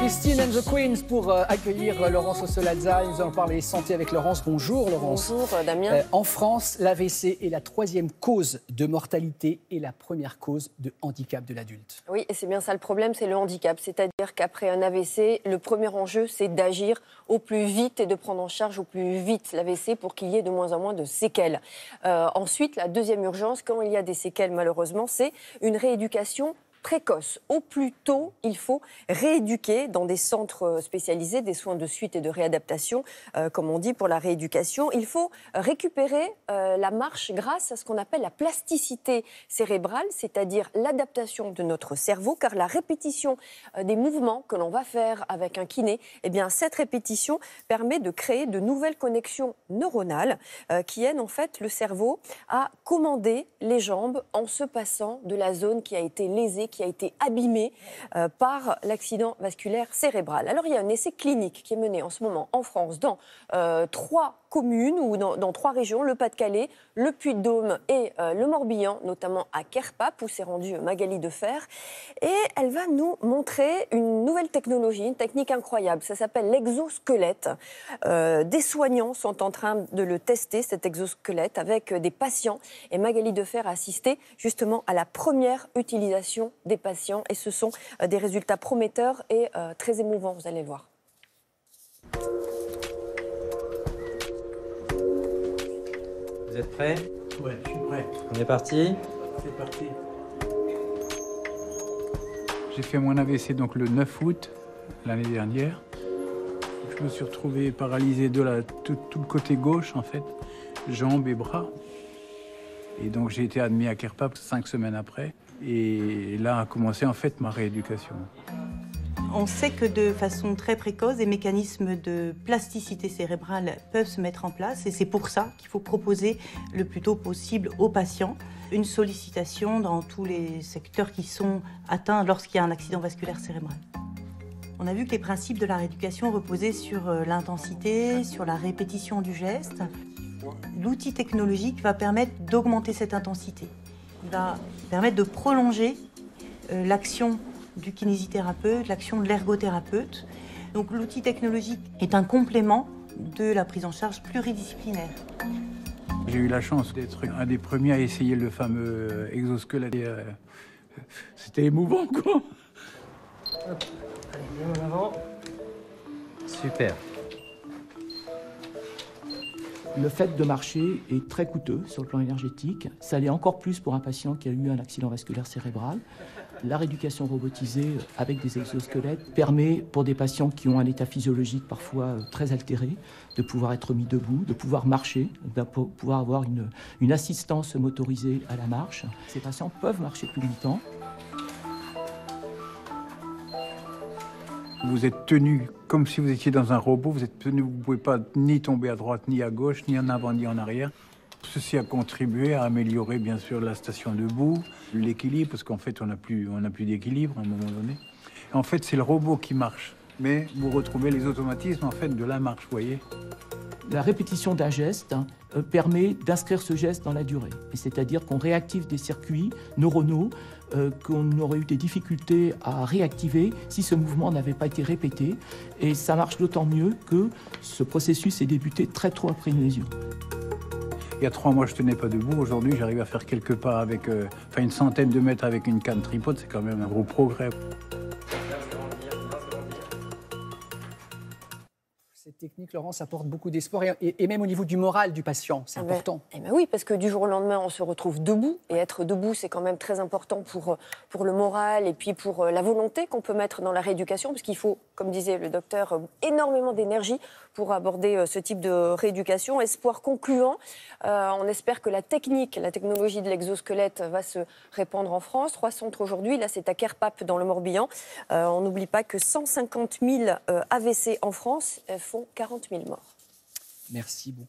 Christine and the Queens pour accueillir Laurence Ossoladza. Nous allons parler santé avec Laurence. Bonjour Laurence. Bonjour Damien. En France, l'AVC est la 3e cause de mortalité et la première cause de handicap de l'adulte. Oui, et c'est bien ça le problème, c'est le handicap. C'est-à-dire qu'après un AVC, le premier enjeu, c'est d'agir au plus vite et de prendre en charge au plus vite l'AVC pour qu'il y ait de moins en moins de séquelles. Ensuite, la deuxième urgence, quand il y a des séquelles malheureusement, c'est une rééducation précoce. Au plus tôt, il faut rééduquer dans des centres spécialisés, des soins de suite et de réadaptation, comme on dit pour la rééducation. Il faut récupérer la marche grâce à ce qu'on appelle la plasticité cérébrale, c'est-à-dire l'adaptation de notre cerveau, car la répétition des mouvements que l'on va faire avec un kiné, eh bien, cette répétition permet de créer de nouvelles connexions neuronales qui aident en fait le cerveau à commander les jambes en se passant de la zone qui a été lésée, qui a été abîmée par l'accident vasculaire cérébral. Alors il y a un essai clinique qui est mené en ce moment en France dans 3 communes ou dans 3 régions, le Pas-de-Calais, le Puy-de-Dôme et le Morbihan, notamment à Querpape où s'est rendue Magali Defer. Et elle va nous montrer une nouvelle technologie, une technique incroyable. Ça s'appelle l'exosquelette. Des soignants sont en train de le tester, cet exosquelette, avec des patients. Et Magali Defer a assisté justement à la première utilisation des patients. Et ce sont des résultats prometteurs et très émouvants, vous allez le voir. Vous êtes prêts? Ouais, je suis prêt. On est parti? C'est parti. J'ai fait mon AVC donc le 9 août l'année dernière. Je me suis retrouvé paralysé de tout le côté gauche en fait, jambes et bras. Et donc j'ai été admis à Querpape 5 semaines après. Et là a commencé en fait ma rééducation. On sait que de façon très précoce, des mécanismes de plasticité cérébrale peuvent se mettre en place et c'est pour ça qu'il faut proposer le plus tôt possible aux patients une sollicitation dans tous les secteurs qui sont atteints lorsqu'il y a un accident vasculaire cérébral. On a vu que les principes de la rééducation reposaient sur l'intensité, sur la répétition du geste. L'outil technologique va permettre d'augmenter cette intensité. Il va permettre de prolonger l'action du kinésithérapeute, l'action de l'ergothérapeute. Donc l'outil technologique est un complément de la prise en charge pluridisciplinaire. J'ai eu la chance d'être un des premiers à essayer le fameux exosquelette. C'était émouvant quoi. Hop. Allez, bien en avant. Super. Le fait de marcher est très coûteux sur le plan énergétique. Ça l'est encore plus pour un patient qui a eu un accident vasculaire cérébral. La rééducation robotisée avec des exosquelettes permet, pour des patients qui ont un état physiologique parfois très altéré, de pouvoir être mis debout, de pouvoir marcher, de pouvoir avoir une assistance motorisée à la marche. Ces patients peuvent marcher plus longtemps. Vous êtes tenu comme si vous étiez dans un robot, vous êtes tenu, vous ne pouvez pas ni tomber à droite, ni à gauche, ni en avant, ni en arrière. Ceci a contribué à améliorer bien sûr la station debout, l'équilibre, parce qu'en fait on n'a plus d'équilibre à un moment donné. En fait c'est le robot qui marche, mais vous retrouvez les automatismes en fait de la marche, vous voyez. La répétition d'un geste permet d'inscrire ce geste dans la durée. C'est-à-dire qu'on réactive des circuits neuronaux qu'on aurait eu des difficultés à réactiver si ce mouvement n'avait pas été répété. Et ça marche d'autant mieux que ce processus est débuté très tôt après une lésion. Il y a 3 mois, je ne tenais pas debout. Aujourd'hui, j'arrive à faire quelques pas avec une centaine de mètres avec une canne tripode. C'est quand même un gros progrès. Cette technique, Laurence, apporte beaucoup d'espoir et même au niveau du moral du patient, c'est important. Oui, parce que du jour au lendemain, on se retrouve debout. Et être debout, c'est quand même très important pour le moral et puis pour la volonté qu'on peut mettre dans la rééducation. Parce qu'il faut, comme disait le docteur, énormément d'énergie pour aborder ce type de rééducation. Espoir concluant, on espère que la technologie de l'exosquelette va se répandre en France. 3 centres aujourd'hui, là c'est à Querpape dans le Morbihan. On n'oublie pas que 150 000 AVC en France font 40 000 morts. Merci beaucoup.